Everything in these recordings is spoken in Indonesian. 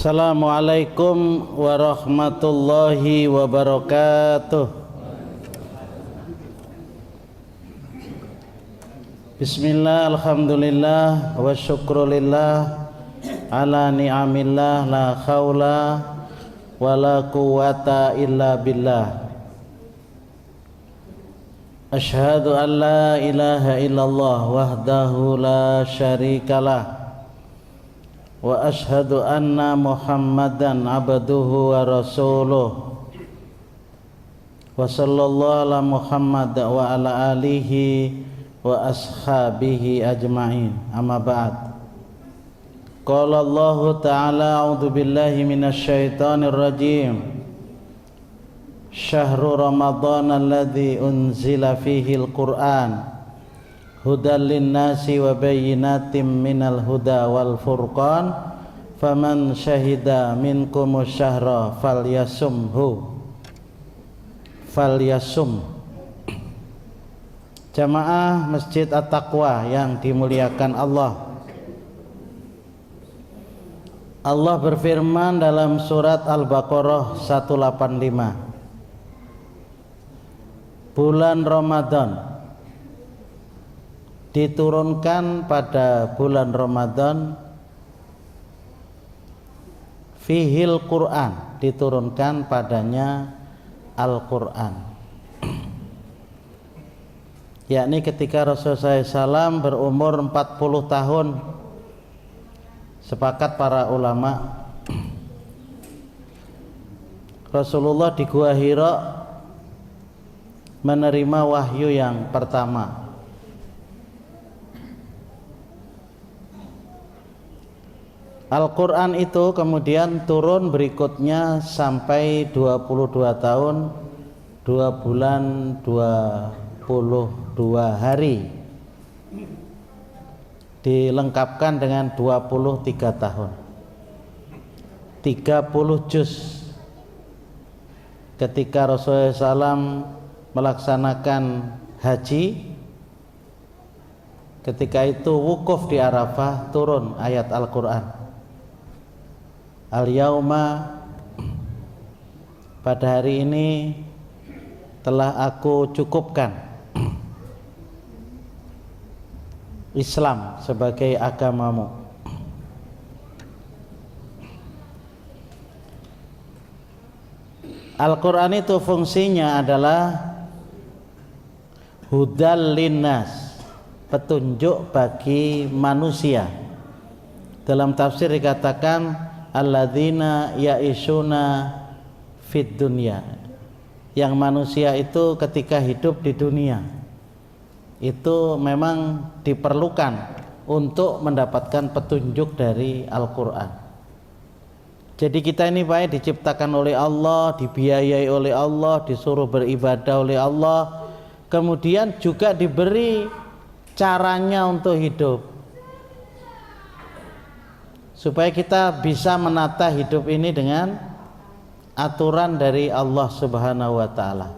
Assalamualaikum warahmatullahi wabarakatuh. Bismillah, alhamdulillah, wa syukrulillah ala ni'amillah, la khawla wa la quwata illa billah. Ashhadu an la ilaha illallah wahdahu la syarikalah, wa ashhadu anna Muhammadan abduhu wa rasuluh, wa sallallahu ala Muhammad wa ala alihi wa ashabihi ajma'in. Amma ba'd. Qala Allah ta'ala, a'udzu billahi minasy syaithanir rajim. Syahrul Ramadan alladzi unzila fihi al-Qur'an hudal linnasi wa bayyinatin minal huda wal furqan faman syahida minkumus syahra falyasum. Jamaah Masjid At-Taqwa yang dimuliakan Allah, Allah berfirman dalam surat Al-Baqarah 185, bulan Ramadan diturunkan pada bulan Ramadan, fihil Quran, diturunkan padanya Al-Quran, yakni ketika Rasulullah SAW berumur 40 tahun. Sepakat para ulama, Rasulullah di Gua Hira menerima wahyu yang pertama. Al-Quran itu kemudian turun berikutnya sampai 22 tahun 2 bulan 22 hari, dilengkapkan dengan 23 tahun, 30 juz. Ketika Rasulullah SAW melaksanakan haji, ketika itu wukuf di Arafah, turun ayat Al-Quran, al-yauma, pada hari ini telah aku cukupkan Islam sebagai agamamu. Al-Quran itu fungsinya adalah hudal linnas, petunjuk bagi manusia. Dalam tafsir dikatakan alladzina ya'ishuna fid dunya, yang manusia itu ketika hidup di dunia itu memang diperlukan untuk mendapatkan petunjuk dari Al-Quran. Jadi kita ini baik diciptakan oleh Allah, dibiayai oleh Allah, disuruh beribadah oleh Allah, kemudian juga diberi caranya untuk hidup, supaya kita bisa menata hidup ini dengan aturan dari Allah Subhanahu wa ta'ala.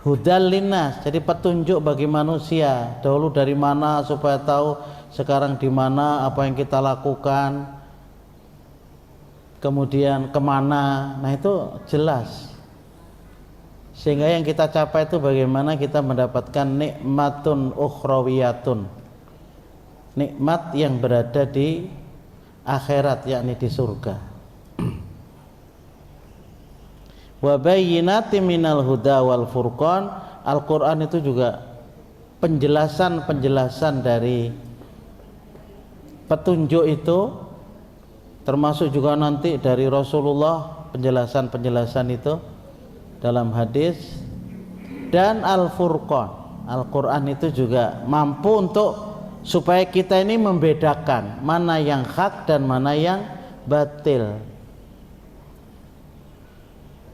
Hudal linnas, jadi petunjuk bagi manusia. Dahulu dari mana supaya tahu, sekarang di mana, apa yang kita lakukan, kemudian kemana. Nah itu jelas, sehingga yang kita capai itu bagaimana kita mendapatkan nikmatun ukhrawiyatun, nikmat yang berada di akhirat, yakni di surga. Wa bayyinatin minal huda wal furqan, Al-Quran itu juga penjelasan-penjelasan dari petunjuk itu, termasuk juga nanti dari Rasulullah penjelasan-penjelasan itu dalam hadis. Dan Al-Furqan, Al-Quran itu juga mampu untuk supaya kita ini membedakan mana yang hak dan mana yang batil.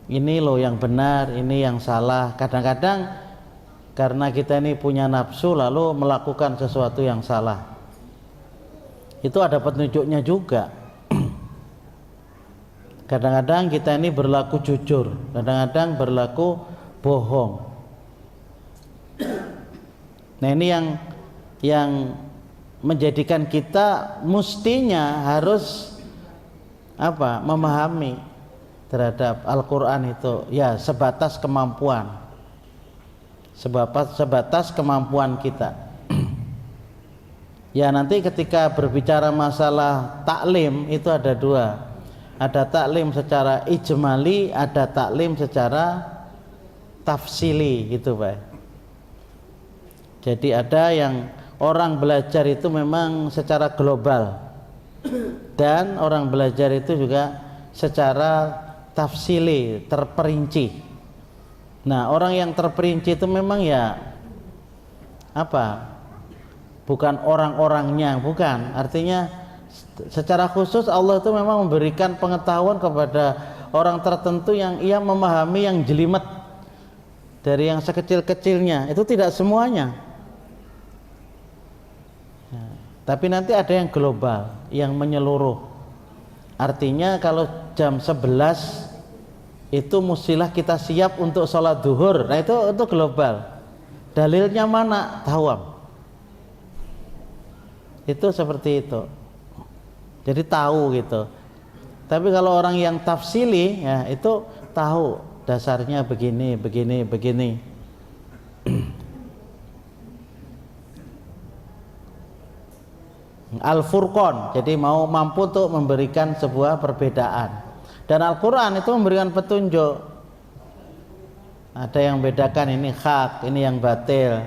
Ini loh yang benar, ini yang salah. Kadang-kadang karena kita ini punya nafsu lalu melakukan sesuatu yang salah, itu ada petunjuknya juga. Kadang-kadang kita ini berlaku jujur, kadang-kadang berlaku bohong. Nah ini yang menjadikan kita mestinya harus memahami terhadap Al-Quran itu ya sebatas kemampuan, sebatas kemampuan kita. Ya nanti ketika berbicara masalah taklim itu ada dua, ada taklim secara ijmali, ada taklim secara tafsili gitu Pak. Jadi ada yang orang belajar itu memang secara global dan orang belajar itu juga secara tafsili, terperinci. Nah orang yang terperinci itu memang ya bukan orang-orangnya, bukan, artinya secara khusus Allah itu memang memberikan pengetahuan kepada orang tertentu yang ia memahami yang jelimet dari yang sekecil-kecilnya, itu tidak semuanya ya, tapi nanti ada yang global, yang menyeluruh. Artinya kalau jam 11 itu mestilah kita siap untuk sholat duhur. Nah itu global. Dalilnya mana? Tawam. Itu seperti itu. Jadi tahu gitu. Tapi kalau orang yang tafsili ya itu tahu dasarnya begini, begini, begini. Al-Furqan, jadi mampu untuk memberikan sebuah perbedaan. Dan Al-Quran itu memberikan petunjuk. Ada yang bedakan ini hak, ini yang batil.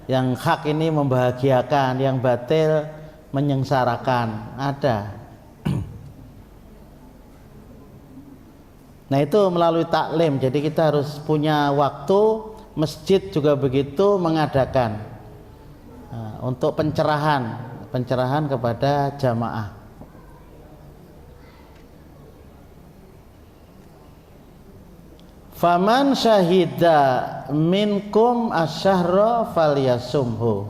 Yang hak ini membahagiakan, yang batil menyengsarakan. Ada. Nah itu melalui taklim. Jadi kita harus punya waktu. Masjid juga begitu mengadakan untuk pencerahan kepada jamaah. Faman syahida minkum asyahra falyasumhu.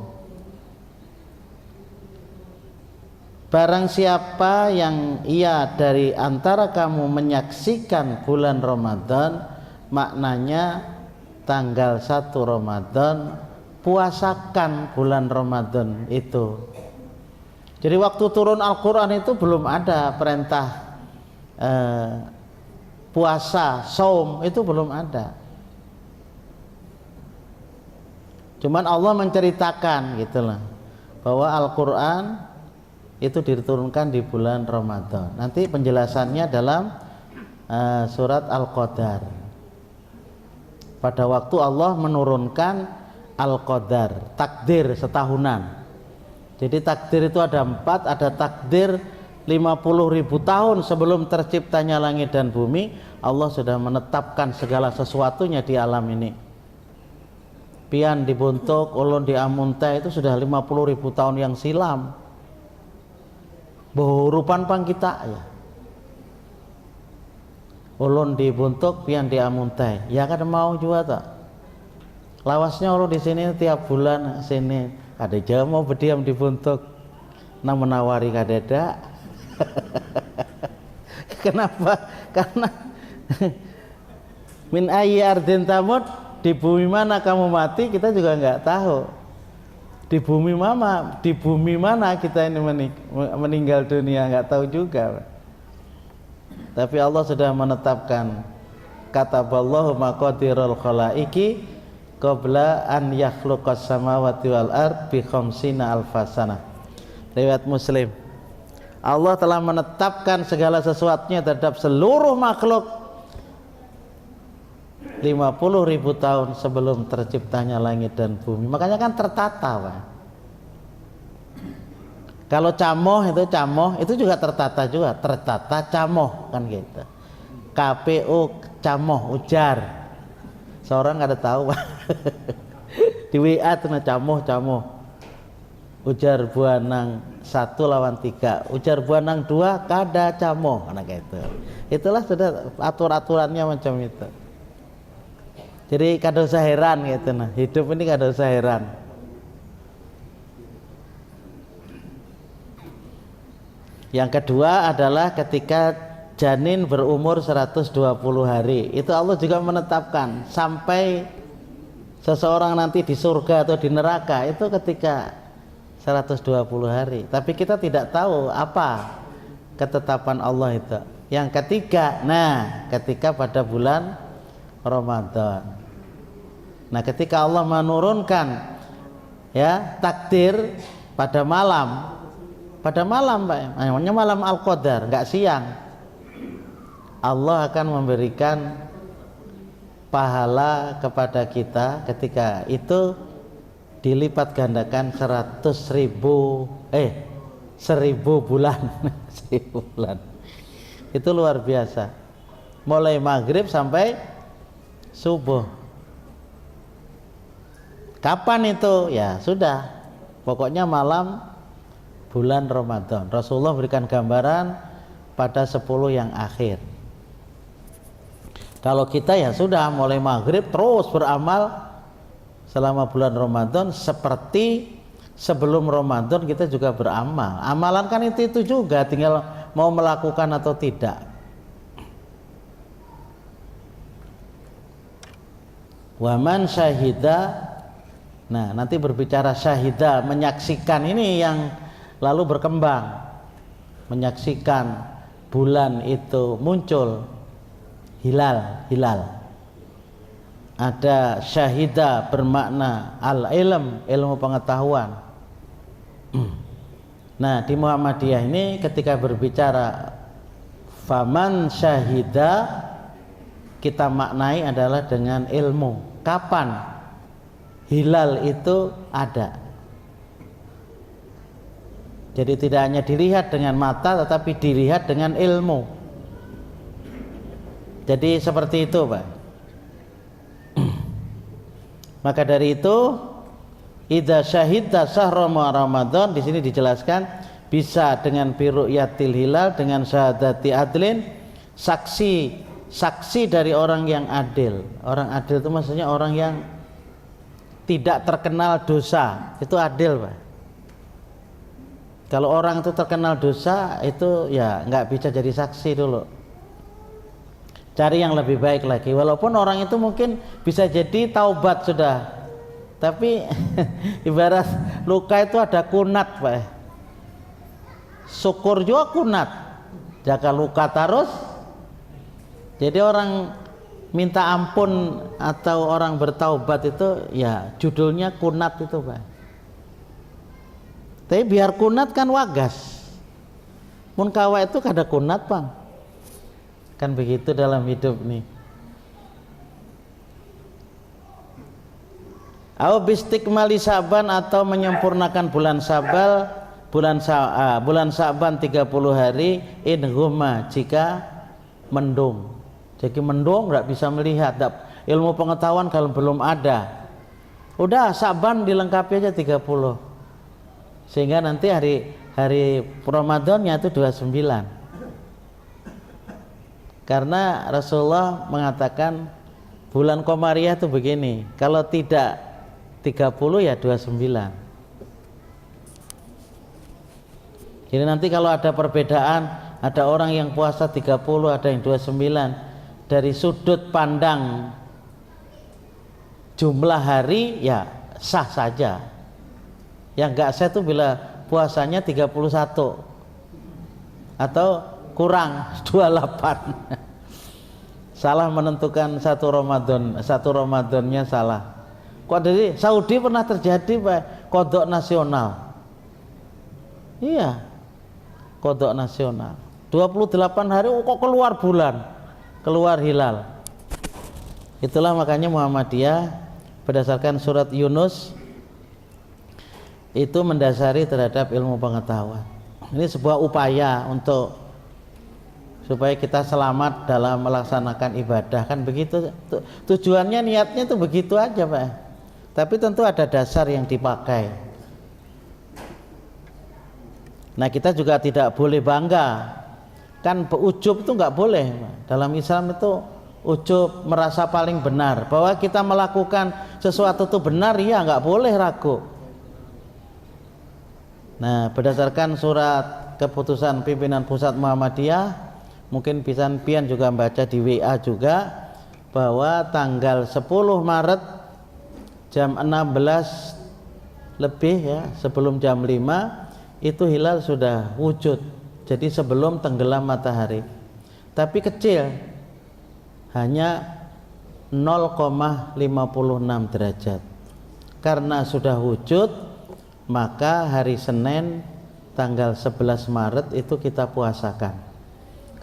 Barang siapa yang ia dari antara kamu menyaksikan bulan Ramadan, maknanya tanggal 1 Ramadan, puasakan bulan Ramadan itu. Jadi waktu turun Al-Quran itu belum ada perintah puasa, saum, itu belum ada. Cuman Allah menceritakan gitulah bahwa Al-Quran itu diturunkan di bulan Ramadan. Nanti penjelasannya dalam surat Al-Qadar. Pada waktu Allah menurunkan Al-Qadar, takdir setahunan. Jadi takdir itu ada 4, ada takdir 50.000 tahun sebelum terciptanya langit dan bumi. Allah sudah menetapkan segala sesuatunya di alam ini. Pian dibuntuk, ulun diamuntai itu sudah 50.000 tahun yang silam. Behurupan pang kita ya. Ulun dibuntuk, pian diamuntai. Ya kan mau juga tak. Lawasnya ulun di sini tiap bulan sini. Ada jauh mau berdiam dibuntuk. Nah menawari kadeda. Kenapa? Karena min ayyi ardin tamut, di bumi mana kamu mati kita juga nggak tahu. Di bumi mana kita ini meninggal dunia nggak tahu juga. Tapi Allah sudah menetapkan, kataballahu maqadirul khalaiqi qabla an yakhluqas samawati wal ard bi khamsina alfasana. Riwayat Muslim. Allah telah menetapkan segala sesuatunya terhadap seluruh makhluk 50.000 tahun sebelum terciptanya langit dan bumi. Makanya kan tertata, Pak. Kalau camoh itu juga tertata juga, tertata camoh kan gitu. KPU camoh ujar. Seorang nggak ada tahu, Pak. Di WA tuh camoh. Ujar buanang 1 lawan 3, ujar buanang 2 kada camoh, nah gitu. Itulah sudah aturannya macam itu. Jadi kada usah heran gitu, nah hidup ini kada usah heran. Yang kedua adalah ketika janin berumur 120 hari, itu Allah juga menetapkan sampai seseorang nanti di surga atau di neraka itu ketika 120 hari. Tapi kita tidak tahu apa ketetapan Allah itu. Yang ketiga, ketika pada bulan Ramadan. Nah, ketika Allah menurunkan ya takdir pada malam Pak, namanya malam Al-Qadar, enggak siang. Allah akan memberikan pahala kepada kita ketika itu dilipat gandakan 100.000 bulan 1000 bulan. Itu luar biasa, mulai maghrib sampai subuh. Kapan itu? Ya sudah, pokoknya malam bulan Ramadan. Rasulullah berikan gambaran pada 10 yang akhir. Kalau kita ya sudah mulai maghrib terus beramal selama bulan Ramadan, seperti sebelum Ramadan kita juga beramal. Amalan kan itu juga, tinggal mau melakukan atau tidak. Waman syahida. Nah, nanti berbicara syahida, menyaksikan, ini yang lalu berkembang, menyaksikan bulan itu muncul, hilal. Ada syahida bermakna al-ilm, ilmu pengetahuan. Nah, di Muhammadiyah ini ketika berbicara faman syahida, kita maknai adalah dengan ilmu. Kapan hilal itu ada? Jadi tidak hanya dilihat dengan mata, tetapi dilihat dengan ilmu. Jadi seperti itu, Pak. Maka dari itu, idza syahidta syahra Ramadan, di sini dijelaskan bisa dengan biru'yatil hilal, dengan syahadati adlin, saksi dari orang yang adil. Orang adil itu maksudnya orang yang tidak terkenal dosa, itu adil, Pak. Kalau orang itu terkenal dosa, itu ya nggak bisa jadi saksi dulu. Cari yang lebih baik lagi. Walaupun orang itu mungkin bisa jadi taubat sudah, tapi ibarat luka itu ada kunat, Pak. Syukur juga kunat. Jika luka terus, jadi orang minta ampun atau orang bertaubat itu ya judulnya kunat itu, Pak. Tapi biar kunat kan wagas. Mun kawa itu kada kunat, Bang. Kan begitu dalam hidup nih. Au bistikmali Sa'ban, atau menyempurnakan bulan Syawal, bulan Sa'ban 30 hari, in huma, jika mendung. Jadi mendung enggak bisa melihat, ilmu pengetahuan kalau belum ada. Udah Sa'ban dilengkapi aja 30. Sehingga nanti hari Ramadannya itu 29. Karena Rasulullah mengatakan bulan Qamariyah itu begini, kalau tidak 30 ya 29. Jadi nanti kalau ada perbedaan, ada orang yang puasa 30, ada yang 29, dari sudut pandang jumlah hari ya sah saja. Yang enggak sah itu bila puasanya 31 atau kurang 28. Salah menentukan satu Ramadannya salah. Kok dari Saudi pernah terjadi, Pak, kodok nasional. Iya, kodok nasional 28 hari kok keluar bulan, keluar hilal. Itulah makanya Muhammadiyah berdasarkan surat Yunus itu mendasari terhadap ilmu pengetahuan. Ini sebuah upaya untuk supaya kita selamat dalam melaksanakan ibadah, kan begitu. Tujuannya, niatnya itu begitu aja, Pak. Tapi tentu ada dasar yang dipakai. Nah, kita juga tidak boleh bangga. Kan ujub itu nggak boleh, Pak. Dalam Islam itu ujub, merasa paling benar, bahwa kita melakukan sesuatu itu benar, ya nggak boleh ragu. Nah, berdasarkan surat keputusan pimpinan pusat Muhammadiyah, mungkin pian juga baca di WA juga, bahwa tanggal 10 Maret jam 16 lebih ya, sebelum jam 5 itu hilal sudah wujud. Jadi sebelum tenggelam matahari. Tapi kecil, hanya 0,56 derajat. Karena sudah wujud, maka hari Senin tanggal 11 Maret itu kita puasakan.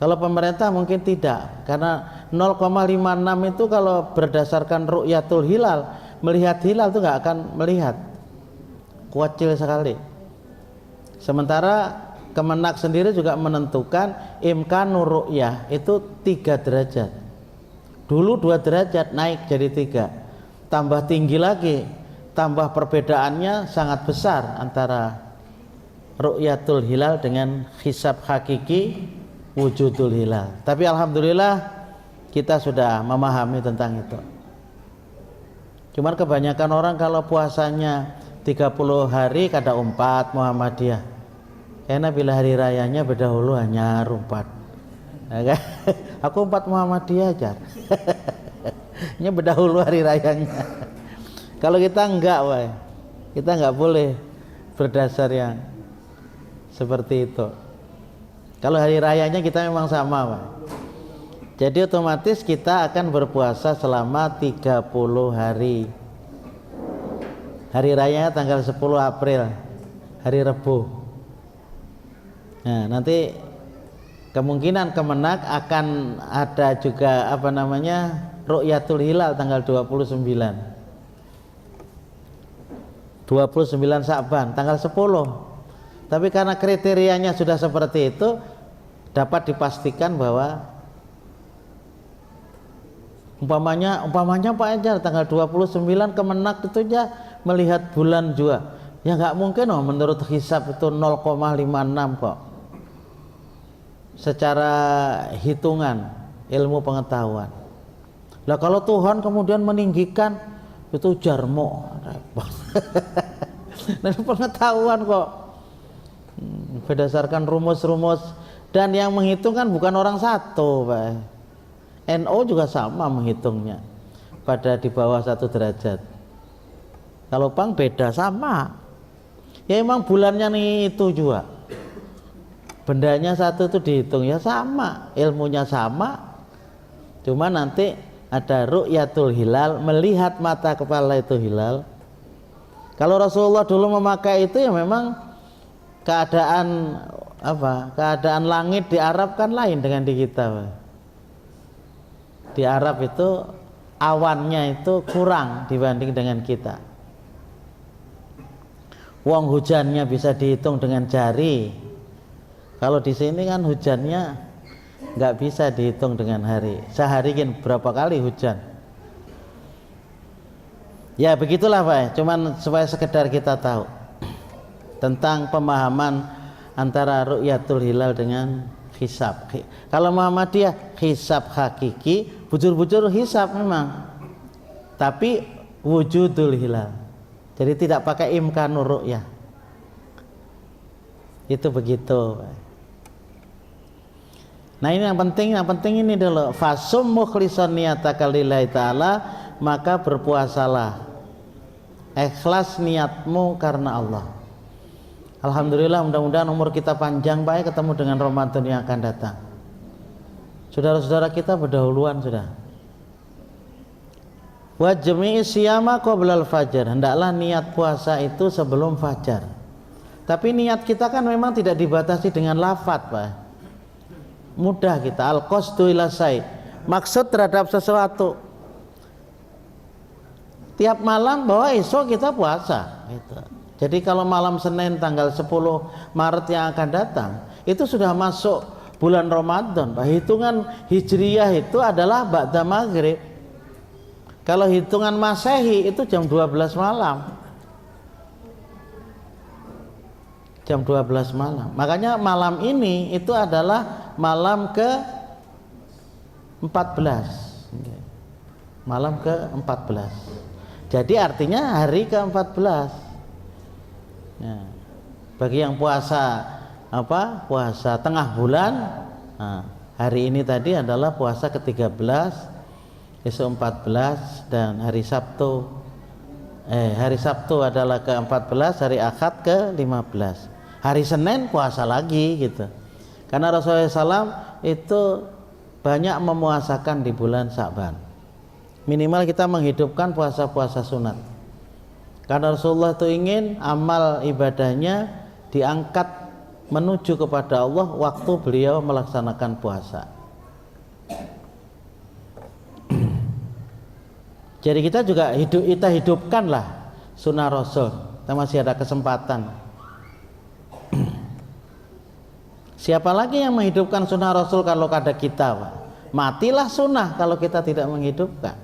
Kalau pemerintah mungkin tidak, karena 0,56 itu kalau berdasarkan ru'yatul hilal, melihat hilal itu nggak akan melihat, kecil sekali. Sementara Kemenak sendiri juga menentukan imkanur ru'yah itu 3 derajat. Dulu 2 derajat, naik jadi 3, tambah tinggi lagi, tambah perbedaannya sangat besar antara ru'yatul hilal dengan hisab hakiki wujudul hilal. Tapi alhamdulillah kita sudah memahami tentang itu. Cuman kebanyakan orang kalau puasanya 30 hari kada umpat Muhammadiyah, karena bila hari rayanya berdahulu hanya umpat ya kan? Aku umpat Muhammadiyah aja ini berdahulu hari rayanya. Kalau kita enggak, kita enggak boleh berdasar yang seperti itu. Kalau hari rayanya kita memang sama, jadi otomatis kita akan berpuasa selama 30 hari. Hari rayanya tanggal 10 April, hari Rebu. Nah, nanti kemungkinan Kemenak akan ada juga ru'yatul hilal tanggal 29 Sya'ban tanggal 10. Tapi karena kriterianya sudah seperti itu, dapat dipastikan bahwa umpamanya Pak Ejar tanggal 29 Kemenak itu aja melihat bulan juga. Ya nggak mungkin menurut hisab itu 0,56 kok. Secara hitungan ilmu pengetahuan. Lah kalau Tuhan kemudian meninggikan itu jarmo, repot. Dan pengetahuan kok berdasarkan rumus-rumus, dan yang menghitung kan bukan orang satu, Pak. NO juga sama menghitungnya pada di bawah 1 derajat. Kalau Pang beda sama. Ya emang bulannya nih itu juga. Bendanya satu itu dihitung ya sama, ilmunya sama. Cuma nanti ada ru'yatul hilal, melihat mata kepala itu hilal. Kalau Rasulullah dulu memakai itu ya memang keadaan langit di Arab kan lain dengan di kita, Pak. Di Arab itu awannya itu kurang dibanding dengan kita. Wong hujannya bisa dihitung dengan jari. Kalau di sini kan hujannya nggak bisa dihitung dengan hari. Sehari kan berapa kali hujan? Ya begitulah, Pak. Cuman supaya sekedar kita tahu tentang pemahaman antara ru'yatul hilal dengan hisab. Kalau Muhammadiyah hisab hakiki, bujur-bujur hisab memang, tapi wujudul hilal. Jadi tidak pakai imkanur ru'yah. Itu begitu. Nah ini yang penting ini dulu. Fasum mukhlishan niyataka lillahi ta'ala, maka berpuasalah ikhlas niatmu karena Allah. Alhamdulillah, mudah-mudahan umur kita panjang, Pak, ketemu dengan Ramadan yang akan datang. Saudara-saudara kita berdahuluan sudah. Wa jami'i siyama qoblal fajar, hendaklah niat puasa itu sebelum fajar. Tapi niat kita kan memang tidak dibatasi dengan lafaz, Pak. Mudah kita al-qasdu ila syai', maksud terhadap sesuatu. Tiap malam bahwa esok kita puasa gitu. Jadi kalau malam Senin tanggal 10 Maret yang akan datang itu sudah masuk bulan Ramadan, Pak. Hitungan Hijriyah itu adalah ba'da maghrib. Kalau hitungan Masehi itu jam 12 malam. Jam 12 malam. Makanya malam ini itu adalah malam ke-14. Malam ke-14. Jadi artinya hari ke-14. Ya. Bagi yang puasa puasa tengah bulan, nah, hari ini tadi adalah puasa ke-13, esok 14, dan hari Sabtu hari Sabtu adalah ke-14, hari Ahad ke-15. Hari Senin puasa lagi gitu. Karena Rasulullah SAW itu banyak memuasakan di bulan Sya'ban. Minimal kita menghidupkan puasa-puasa sunat. Karena Rasulullah itu ingin amal ibadahnya diangkat menuju kepada Allah waktu beliau melaksanakan puasa. Jadi kita juga kita hidupkanlah sunnah Rasul. Kita masih ada kesempatan. Siapa lagi yang menghidupkan sunnah Rasul kalau ada kita, Pak? Matilah sunnah kalau kita tidak menghidupkan.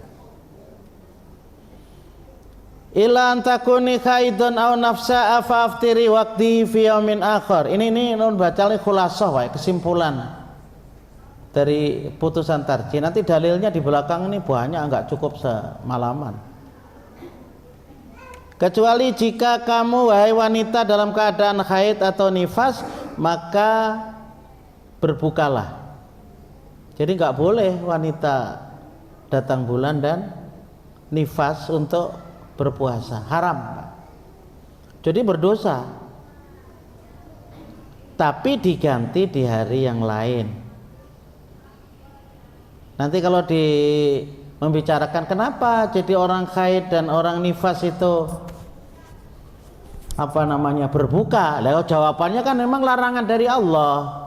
Ila antakuni khaidun aw nafsa afaftiri waqti fi yaumin akhar. Ini nun baca khulasah, Pak, kesimpulan dari putusan tarjih. Nanti dalilnya di belakang ini banyak, enggak cukup semalaman. Kecuali jika kamu wahai wanita dalam keadaan haid atau nifas, maka berbukalah. Jadi enggak boleh wanita datang bulan dan nifas untuk berpuasa, haram. Jadi berdosa. Tapi diganti di hari yang lain. Nanti kalau membicarakan kenapa jadi orang haid dan orang nifas itu berbuka, lalu jawabannya kan memang larangan dari Allah.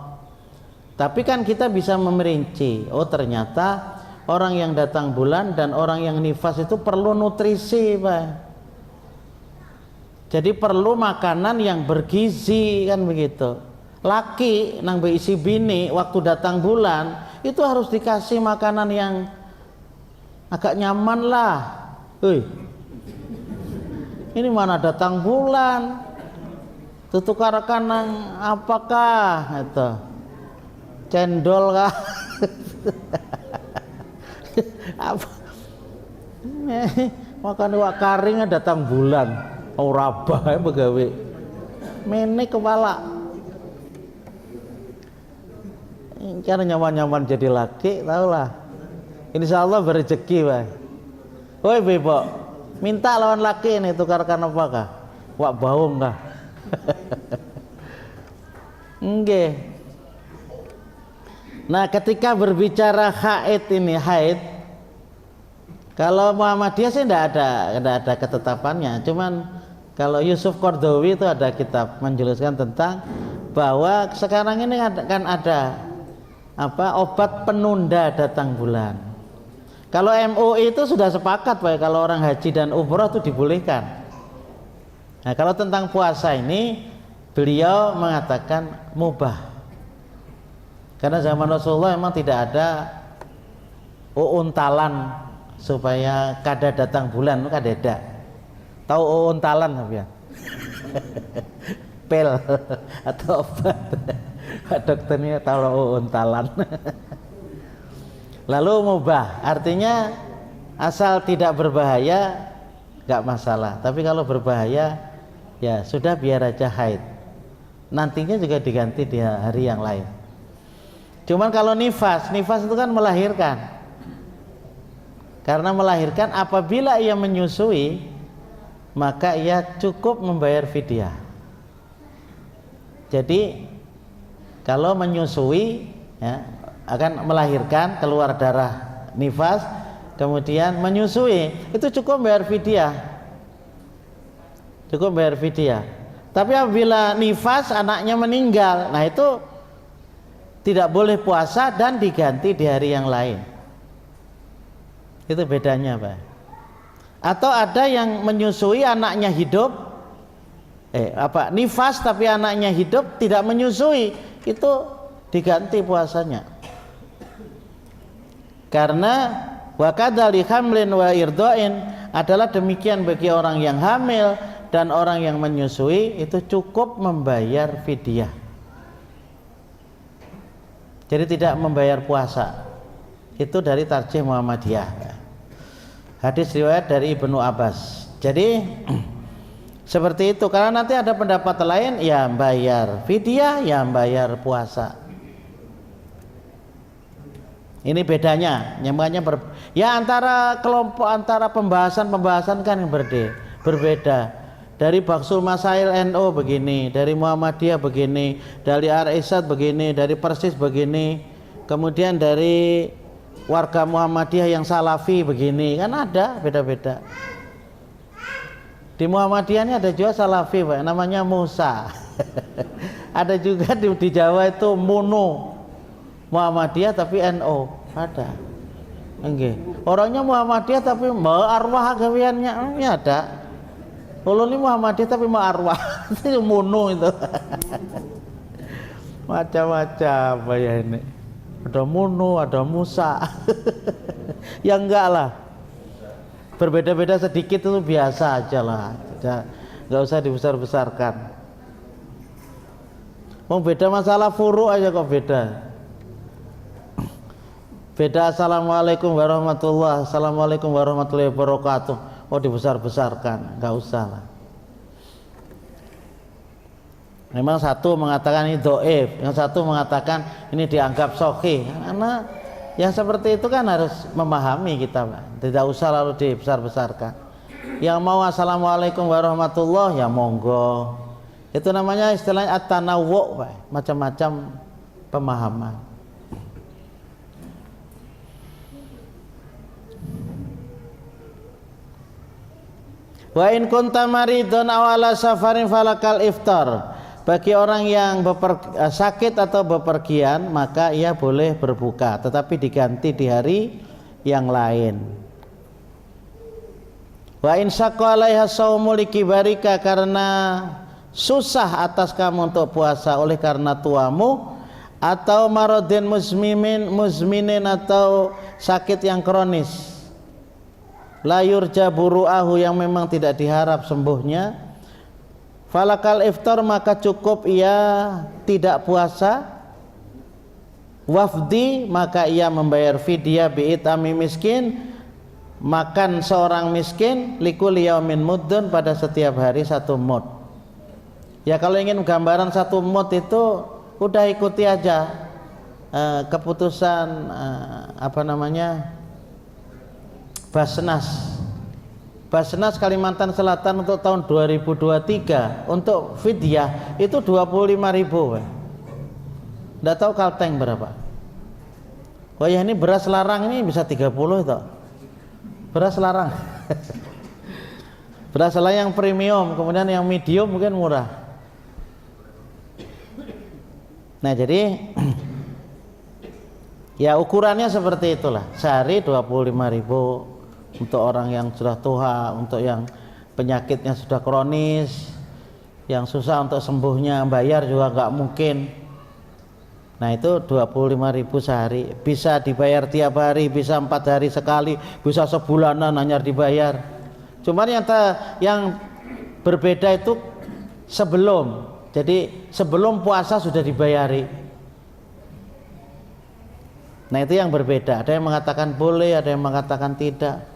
Tapi kan kita bisa memerinci, oh ternyata orang yang datang bulan dan orang yang nifas itu perlu nutrisi, Pak. Jadi perlu makanan yang bergizi, kan begitu. Laki nang berisi bini waktu datang bulan itu harus dikasih makanan yang agak nyaman lah. Ini mana datang bulan, tutukarkan nang apakah itu cendol kah? Apa? Makan wak karing datang bulan, ora bae begawe. Mene kepala. Karena nyaman-nyaman jadi laki, tahulah. Insya Allah berrezeki, Pak. Woi bebo, minta lawan laki ini tukarkan apakah? Wak baung kah? Nggih. Nah, ketika berbicara haid ini, kalau Muhammadiyah sih tidak ada ketetapannya. Cuman kalau Yusuf Qaradawi itu ada kitab menjelaskan tentang bahwa sekarang ini kan ada obat penunda datang bulan. Kalau MUI itu sudah sepakat, Pak, kalau orang haji dan umroh itu dibolehkan. Nah, kalau tentang puasa ini beliau mengatakan mubah. Karena zaman Rasulullah memang tidak ada untalan supaya kada datang bulan, kadeda. Tahu untalan apa ya? Pil atau obat. Dokternya tahu untalan. Lalu mubah, artinya asal tidak berbahaya nggak masalah. Tapi kalau berbahaya ya sudah biar aja haid. Nantinya juga diganti di hari yang lain. Cuman kalau nifas itu kan melahirkan. Karena melahirkan apabila ia menyusui, maka ia cukup membayar fidyah. Jadi kalau menyusui ya, akan melahirkan, keluar darah nifas, kemudian menyusui, itu cukup bayar fidyah. Cukup bayar fidyah. Tapi apabila nifas anaknya meninggal, nah itu tidak boleh puasa dan diganti di hari yang lain. Itu bedanya, Pak. Atau ada yang menyusui anaknya hidup, nifas tapi anaknya hidup tidak menyusui, itu diganti puasanya. Karena wa kadzali hamlin wa irdain adalah demikian bagi orang yang hamil dan orang yang menyusui, itu cukup membayar fidyah. Jadi tidak membayar puasa. Itu dari tarjih Muhammadiyah. Hadis riwayat dari Ibnu Abbas. Jadi seperti itu. Karena nanti ada pendapat lain, ya bayar fidyah, ya bayar puasa. Ini bedanya. Ya antara kelompok, antara pembahasan kan yang berbeda. Dari Baksul Masail NU begini, dari Muhammadiyah begini, dari Ar-Isyad begini, dari Persis begini, kemudian dari warga Muhammadiyah yang Salafi begini, kan ada beda-beda. Di Muhammadiyah ini ada juga Salafi, Pak, namanya Musa. Ada juga di Jawa itu Mono Muhammadiyah tapi NU, ada. Nggih. Orangnya Muhammadiyah tapi mau arwah gaweannya, ya ada. Ulun ini Muhammadiyah tapi mau arwah. Itu Mono itu. Macam-macam apa ya ini. Ada Mono, ada Musa. Ya enggak lah. Berbeda-beda sedikit itu biasa aja lah. Enggak usah dibesar-besarkan. Mau beda masalah furu aja kok beda. Beda assalamualaikum warahmatullahi, assalamualaikum warahmatullahi wabarakatuh. Oh dibesar-besarkan, nggak usah lah. Memang satu mengatakan ini do'if, yang satu mengatakan ini dianggap sahih. Karena yang seperti itu kan harus memahami kita, Pak. Tidak usah lalu dibesar-besarkan. Yang mau assalamualaikum warahmatullahi, ya monggo. Itu namanya istilahnya at-tanawwu', Pak. Macam-macam pemahaman. Wa in kunta maridun aw ala safarin falakal iftar. Bagi orang yang sakit atau bepergian maka ia boleh berbuka, tetapi diganti di hari yang lain. Wa in saqqa 'alaiha shaumu likibarika, karena susah atas kamu untuk puasa oleh karena tuamu, atau maradin muzminin atau sakit yang kronis, la yurja buru'ahu, yang memang tidak diharap sembuhnya, falakal iftar, maka cukup ia tidak puasa. Wafdi, maka ia membayar fidyah bi'itami miskin, makan seorang miskin, likuli yaumin muddun, pada setiap hari satu mud. Ya kalau ingin gambaran satu mud itu udah ikuti aja keputusan Basnas Kalimantan Selatan untuk tahun 2023 untuk fidyah itu 25.000. Nggak tahu Kalteng berapa. Wah ya, ini beras larang ini bisa 30 itu. Beras larang. Beras larang yang premium, kemudian yang medium mungkin murah. Nah jadi ya ukurannya seperti itulah. Sehari 25.000 untuk orang yang sudah tua, untuk yang penyakitnya sudah kronis, yang susah untuk sembuhnya, bayar juga nggak mungkin. Nah itu 25.000 sehari, bisa dibayar tiap hari, bisa 4 hari sekali, bisa sebulanan hanya dibayar. Cuman yang berbeda itu sebelum, jadi sebelum puasa sudah dibayari. Nah itu yang berbeda, ada yang mengatakan boleh, ada yang mengatakan tidak.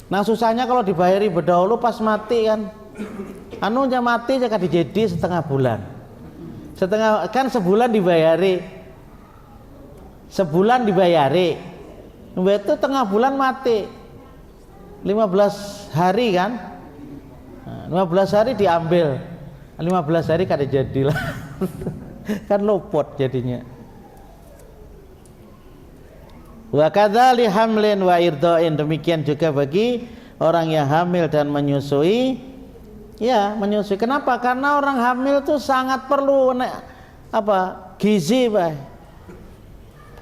Nah susahnya kalau dibayari berdahulu pas mati kan, anunya mati aja kan dijadi setengah bulan, kan sebulan dibayari, itu tengah bulan mati, 15 hari kan, 15 hari diambil, 15 hari kan dijadilah, kan luput jadinya. Wa kadzali hamlin wa irdain, demikian juga bagi orang yang hamil dan menyusui. Ya, menyusui. Kenapa? Karena orang hamil itu sangat perlu gizi, Pak.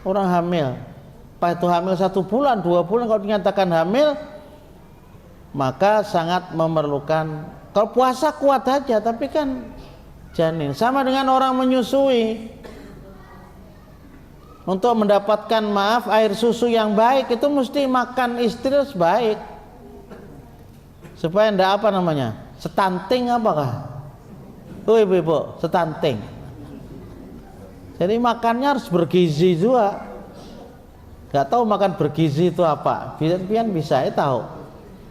Orang hamil. Pak itu hamil 1 bulan, 2 bulan, kalau dinyatakan hamil maka sangat memerlukan. Kalau puasa kuat aja, tapi kan janin. Sama dengan orang menyusui. Untuk mendapatkan air susu yang baik itu mesti makan istri harus baik, supaya ndak stunting apakah? Oh ibu, stunting. Jadi makannya harus bergizi juga. Gak tahu makan bergizi itu apa? Biar bisa tahu.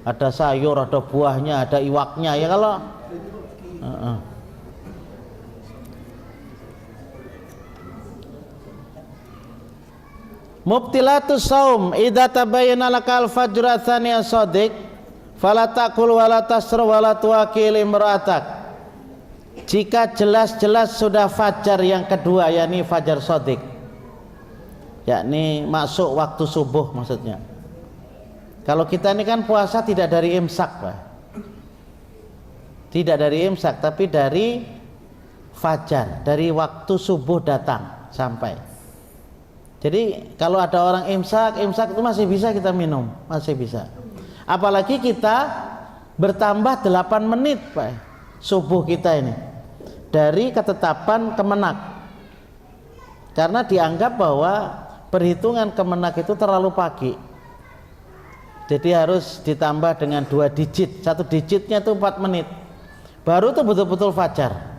Ada sayur, ada buahnya, ada iwaknya. Ya kalau Mubtilatus saum idza tabayyana lakal fajr tsani as-shadiq, Fala taqul wala tasra wala tuwakil imra'atak. Jika jelas-jelas sudah fajar yang kedua, yakni fajar shadiq, yakni masuk waktu subuh maksudnya. Kalau kita ini kan puasa tidak dari imsak, Pak. Tidak dari imsak, tapi dari fajar, dari waktu subuh datang sampai. Jadi kalau ada orang imsak itu masih bisa kita minum, masih bisa. Apalagi kita bertambah 8 menit, Pak, subuh kita ini dari ketetapan kemenak, karena dianggap bahwa perhitungan kemenak itu terlalu pagi, jadi harus ditambah dengan 2 digit, 1 digitnya itu 4 menit baru itu betul-betul fajar.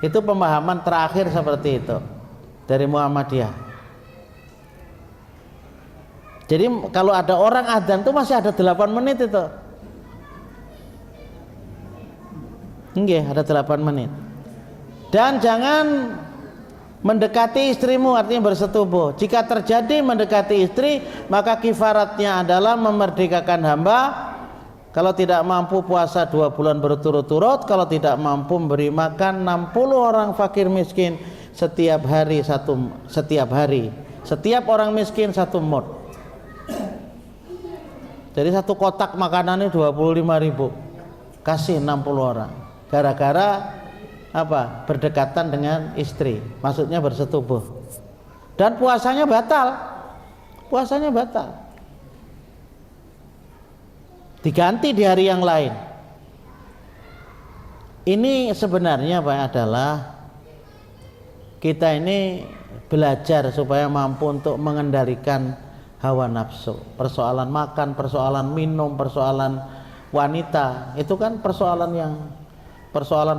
Itu pemahaman terakhir seperti itu dari Muhammadiyah. Jadi kalau ada orang adzan itu masih ada 8 menit itu. Nggih, ada 8 menit. Dan jangan mendekati istrimu, artinya bersetubuh. Jika terjadi mendekati istri, maka kifaratnya adalah memerdekakan hamba. Kalau tidak mampu puasa 2 bulan berturut-turut, kalau tidak mampu memberi makan 60 orang fakir miskin setiap hari. Setiap orang miskin 1 mud. Jadi 1 kotak makanannya 25.000. Kasih 60 orang. Gara-gara apa? Berdekatan dengan istri, maksudnya bersetubuh. Dan puasanya batal. Puasanya batal. Diganti di hari yang lain. Ini sebenarnya Pak adalah kita ini belajar supaya mampu untuk mengendalikan hawa nafsu. Persoalan makan, persoalan minum, persoalan wanita, itu kan persoalan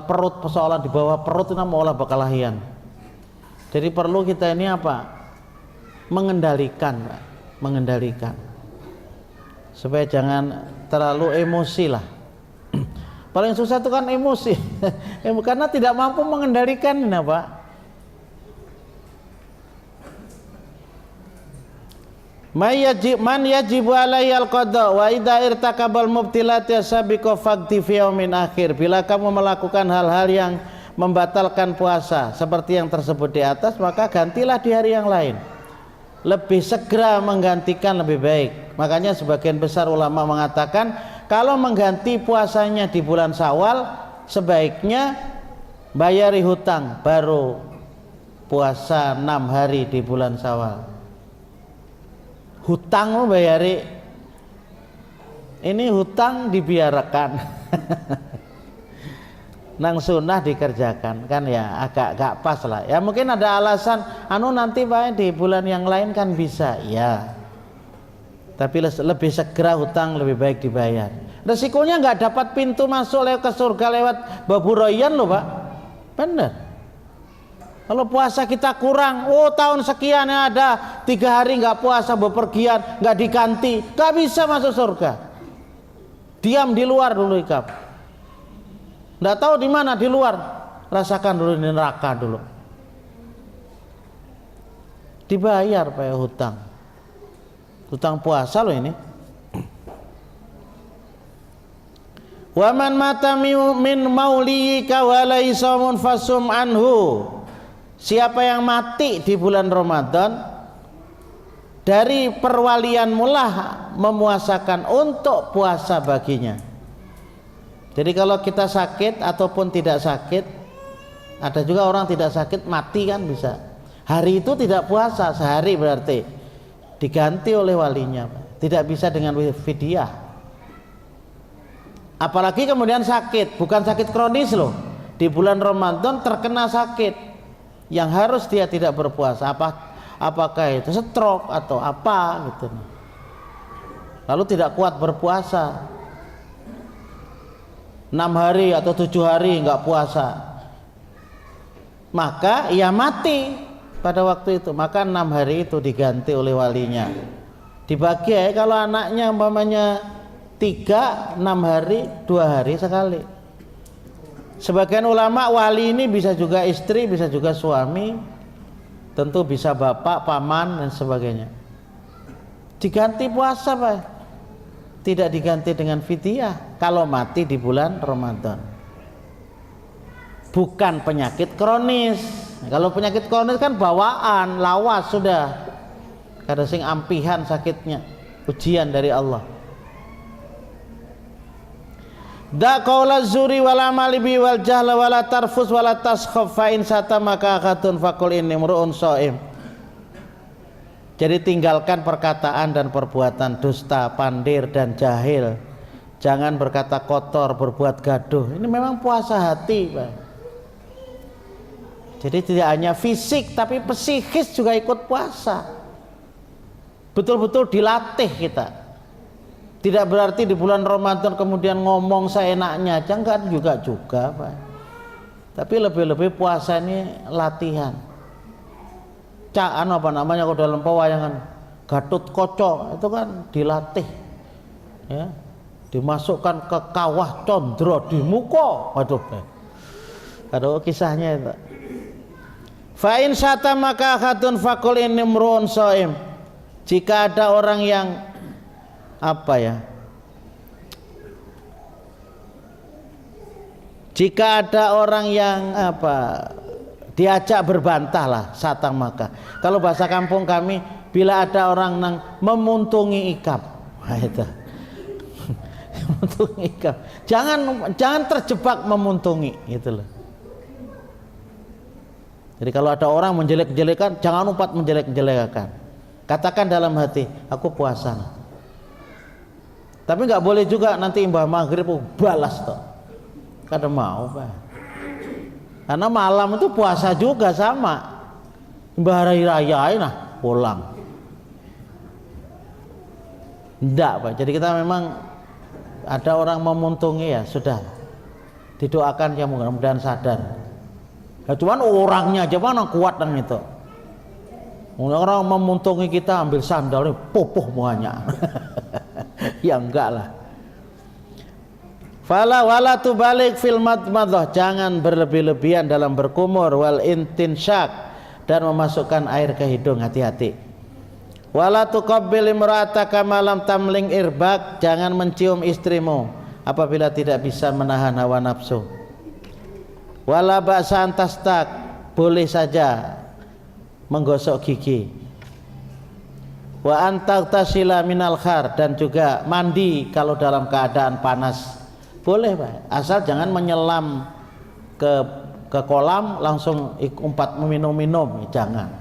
perut, persoalan di bawah perut itu namanya olah bakalahian. Jadi perlu kita ini apa? Mengendalikan, Pak. Mengendalikan. Supaya jangan terlalu emosi lah. Paling susah itu kan emosi. Karena tidak mampu mengendalikan, Pak. Man yajibu alayyal qada wa idza irtakabal mubtilati sabiqa faqdi fi yaumin akhir. Bila kamu melakukan hal-hal yang membatalkan puasa seperti yang tersebut di atas, maka gantilah di hari yang lain. Lebih segera menggantikan lebih baik. Makanya sebagian besar ulama mengatakan kalau mengganti puasanya di bulan Syawal, sebaiknya bayari hutang baru puasa 6 hari di bulan Syawal. Hutang lo bayari, ini hutang dibiarkan. Nang sunnah dikerjakan, kan ya agak gak pas lah ya. Mungkin ada alasan nanti Pak di bulan yang lain kan bisa ya, tapi lebih segera hutang lebih baik dibayar. Resikonya nggak dapat pintu masuk lewat ke surga lewat Babu Royan loh Pak. Bener. Kalau puasa kita kurang, tahun sekian ada 3 hari nggak puasa bepergian, nggak diganti, nggak bisa masuk surga. Diam di luar dulu ikap. Nggak tahu di mana di luar, rasakan dulu di neraka dulu. Dibayar pakai hutang puasa loh ini. Waman mata min maulika walaysa munfasum anhu. Siapa yang mati di bulan Ramadan, dari perwalian mulah memuasakan untuk puasa baginya. Jadi kalau kita sakit ataupun tidak sakit, ada juga orang tidak sakit mati kan bisa. Hari itu tidak puasa sehari berarti diganti oleh walinya, tidak bisa dengan fidyah. Apalagi kemudian sakit, bukan sakit kronis loh, di bulan Ramadan terkena sakit yang harus dia tidak berpuasa, apakah itu stroke atau apa gitu, lalu tidak kuat berpuasa 6 hari atau 7 hari nggak puasa, maka ia mati pada waktu itu, maka 6 hari itu diganti oleh walinya, dibagi kalau anaknya umpamanya 3, 6 hari, 2 hari sekali. Sebagian ulama wali ini bisa juga istri, bisa juga suami, tentu bisa bapak, paman dan sebagainya. Diganti puasa Pak. tidak diganti dengan fidyah kalau mati di bulan Ramadan. Bukan penyakit kronis. Kalau penyakit kronis kan bawaan, lawas sudah. Kada sing ampihan sakitnya, ujian dari Allah. Da qaula zuri wala malibi wal jahla wala tarfus wala taskhaf fa in satamaka khatun faqul inni mru'un shaim. Jadi tinggalkan perkataan dan perbuatan dusta, pandir dan jahil. Jangan berkata kotor, berbuat gaduh. Ini memang puasa hati, Pak. Jadi tidak hanya fisik tapi psikis juga ikut puasa. Betul-betul dilatih kita. Tidak berarti di bulan Ramadan kemudian ngomong seenaknya aja, enggak juga Pak. Tapi lebih-lebih puasa ini latihan. Apa namanya kalau dalam pewayangan Gatut Kaca itu kan dilatih, ya, dimasukkan ke kawah condro di muka. Aduh kisahnya itu. Fa in satamaka khatun faqul inni mru'un shaim. Jika ada orang yang jika ada orang yang diajak berbantah lah satang maka. Kalau bahasa kampung kami, bila ada orang nang memuntungi ikap, itu memuntungi ikap. Jangan terjebak memuntungi, gitu loh. Jadi kalau ada orang menjelek-jelekan, jangan umpat menjelek-jelekan. Katakan dalam hati, aku puasa. Tapi nggak boleh juga nanti imbah maghrib balas toh. Kada mau Pak. Karena malam itu puasa juga sama. Imbah hari raya nah pulang. Enggak Pak. Jadi kita memang ada orang memuntungi ya sudah. Didoakan ya mudah-mudahan sadar. Ya, cuman orangnya aja mana kuat dan itu. Orang memuntungi kita ambil sandalnya popoh banyak. Ya enggak lah. Fala wala tubalik fil madmadah, jangan berlebih-lebihan dalam berkumur, wal intinsyak, dan memasukkan air ke hidung, hati-hati. Wala tuqabbil imra'ataka ma lam tamling irbak, jangan mencium istrimu apabila tidak bisa menahan hawa nafsu. Wala ba'sa antastak, boleh saja menggosok gigi. Wa antaghtasila minal khar, dan juga mandi kalau dalam keadaan panas. Boleh Pak, asal jangan menyelam ke kolam langsung umpat minum-minum, jangan.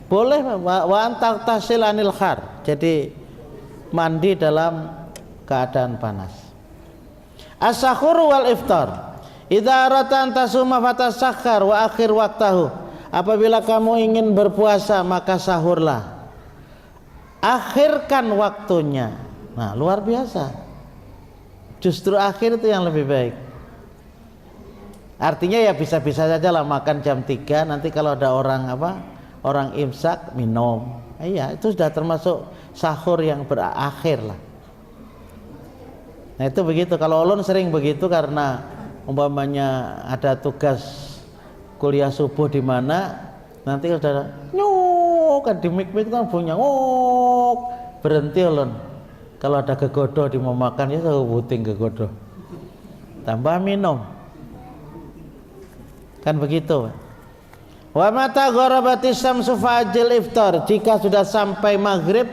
Boleh Pak, wa antaghtasil anil khar, jadi mandi dalam keadaan panas. As-sahur wal iftar, idza arata tasuma fatasakhkhar wa akhir waqtahu, apabila kamu ingin berpuasa maka sahurlah, akhirkan waktunya. Nah luar biasa. Justru akhir itu yang lebih baik. Artinya ya bisa-bisa saja lah makan jam 3, nanti kalau ada orang imsak minum. Iya, itu sudah termasuk sahur yang berakhir lah. Nah itu begitu. Kalau ulun sering begitu karena umpamanya ada tugas kuliah subuh di mana, nanti sudah nyuk kan di mik-mik kan punya berhenti ulun. Kalau ada gegodoh di mau makan ya saya puting gegodoh, tambah minum, kan begitu. Wa mata gharabatis syamsu fa'ajil iftar, jika sudah sampai maghrib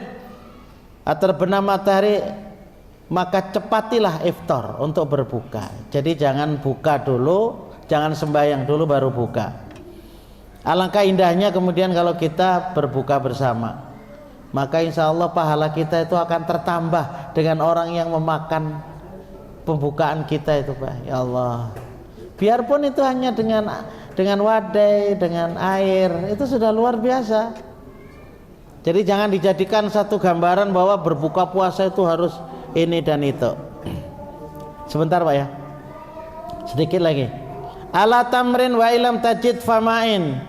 atau terbenam matahari maka cepatilah iftar untuk berbuka. Jadi jangan buka dulu, jangan sembahyang dulu baru buka. Alangkah indahnya kemudian kalau kita berbuka bersama, maka insya Allah pahala kita itu akan tertambah dengan orang yang memakan pembukaan kita itu Pak. Ya Allah, biarpun itu hanya dengan wadai, dengan air, itu sudah luar biasa. Jadi jangan dijadikan satu gambaran bahwa berbuka puasa itu harus ini dan itu. Sebentar Pak ya, sedikit lagi. Ala tamrin wa ilam tajid fama'in,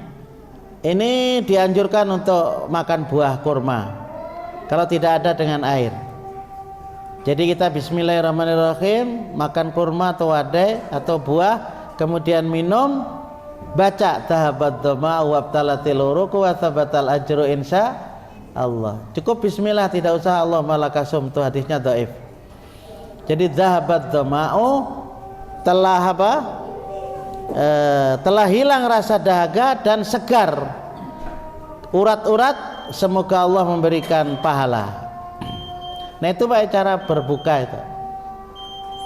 ini dianjurkan untuk makan buah kurma kalau tidak ada dengan air. Jadi kita bismillahirrahmanirrahim makan kurma atau wadai atau buah, kemudian minum, baca tahabat doma wa abtalatil uruq wa thabatal ajru insya Allah. Cukup bismillah, tidak usah Allahumma lakasum, itu hadisnya dhaif. Jadi zahabat dhama'u, telah apa? Telah hilang rasa dahaga dan segar urat-urat, semoga Allah memberikan pahala. Nah itu Pak cara berbuka itu.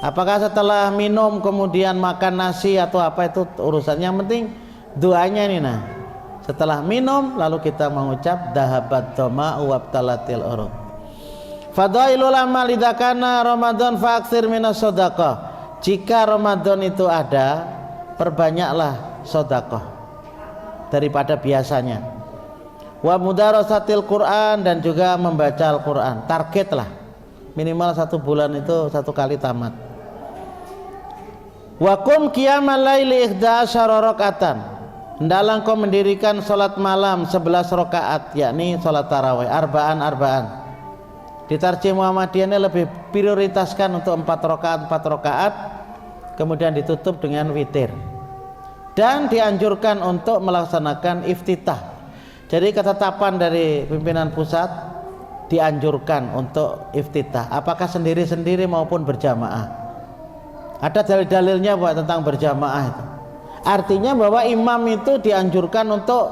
Apakah setelah minum kemudian makan nasi atau apa, itu urusannya, yang penting doanya nih. Nah setelah minum lalu kita mengucap dhahabat dhama'u wabtalatil uruq. Fadailul amal idza kana Ramadan fa'aktsir minas shadaqah. Jika Ramadan itu ada, perbanyaklah sedekah daripada biasanya. Wa mudarasatil Quran, dan juga membaca Al-Quran. Targetlah minimal 1 bulan itu 1 kali tamat. Wa qum qiyamal laili 11 rakaatan. Hendaklah engkau mendirikan salat malam 11 rakaat, yakni salat tarawih arba'an. Di Tarjih Muhammadiyah ini lebih prioritaskan untuk 4 rakaat, kemudian ditutup dengan witir. Dan dianjurkan untuk melaksanakan iftitah. Jadi ketetapan dari pimpinan pusat dianjurkan untuk iftitah, apakah sendiri-sendiri maupun berjamaah. Ada dalil-dalilnya buat tentang berjamaah itu. Artinya bahwa imam itu dianjurkan untuk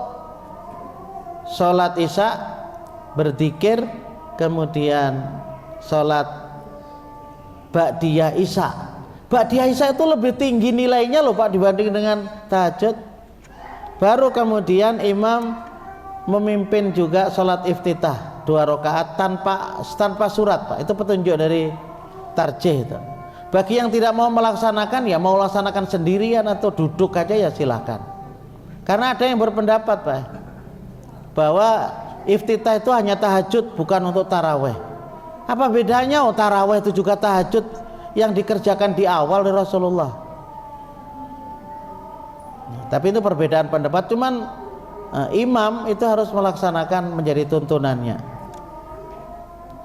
sholat isya, berzikir, kemudian sholat ba'diyah isya. Ba'diyah isya itu lebih tinggi nilainya loh Pak dibanding dengan tahajud. Baru kemudian imam memimpin juga sholat iftitah 2 rakaat tanpa surat Pak. Itu petunjuk dari Tarjih itu. Bagi yang tidak mau melaksanakan, ya mau laksanakan sendirian atau duduk aja ya silahkan. Karena ada yang berpendapat Pak bahwa iftitah itu hanya tahajud, bukan untuk taraweh. Apa bedanya? Oh taraweh itu juga tahajud yang dikerjakan di awal dari Rasulullah. Tapi itu perbedaan pendapat. Cuman imam itu harus melaksanakan menjadi tuntunannya.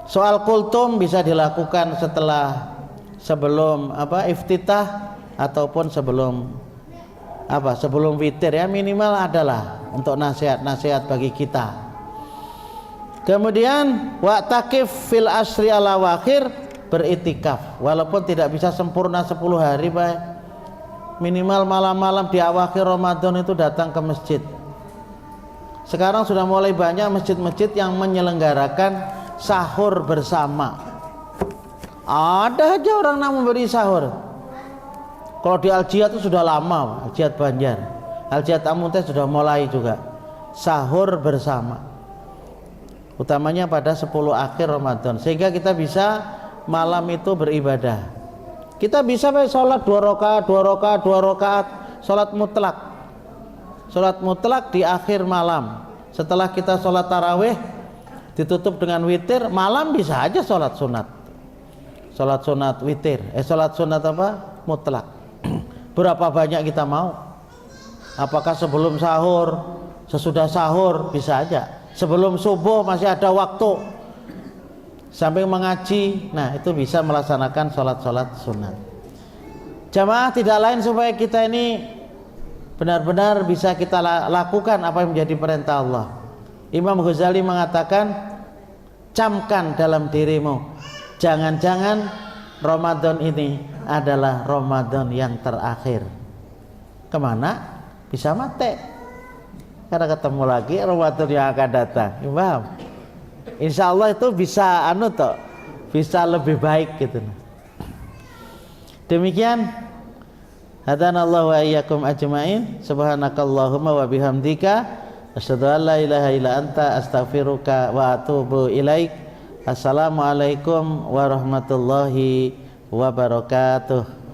Soal kultum bisa dilakukan sebelum iftitah ataupun sebelum witir ya, minimal adalah untuk nasihat-nasihat bagi kita. Kemudian wa'takif fil asri ala wakhir, beritikaf walaupun tidak bisa sempurna 10 hari Pak. Minimal malam-malam di awakhir Ramadan itu datang ke masjid. Sekarang sudah mulai banyak masjid-masjid yang menyelenggarakan sahur bersama. Ada aja orang yang memberi sahur. Kalau di Al-Jihad itu sudah lama, Al-Jihad Banjar, Al-Jihad Amuntai sudah mulai juga sahur bersama, utamanya pada 10 akhir Ramadan, sehingga kita bisa malam itu beribadah. Kita bisa sholat 2 rakaat, sholat mutlak di akhir malam. Setelah kita sholat tarawih ditutup dengan witir, malam bisa aja sholat sunat witir, sholat sunat mutlak. Berapa banyak kita mau? Apakah sebelum sahur, sesudah sahur, bisa aja. Sebelum subuh masih ada waktu, sambil mengaji, nah itu bisa melaksanakan sholat sunat. Jamaah tidak lain supaya kita ini benar-benar bisa kita lakukan apa yang menjadi perintah Allah. Imam Ghazali mengatakan, camkan dalam dirimu, jangan-jangan Ramadan ini adalah Ramadan yang terakhir. Kemana? Bisa mati, karena ketemu lagi Ramadan yang akan datang. Paham? Insya Allah itu bisa bisa lebih baik gitu. Demikian, hadanallahu wa iyyakum ajmain. Subhanakallahumma wa bihamdika asyhadu an la ilaha illa anta astaghfiruka wa atubu ilaik. Assalamualaikum warahmatullahi wabarakatuh.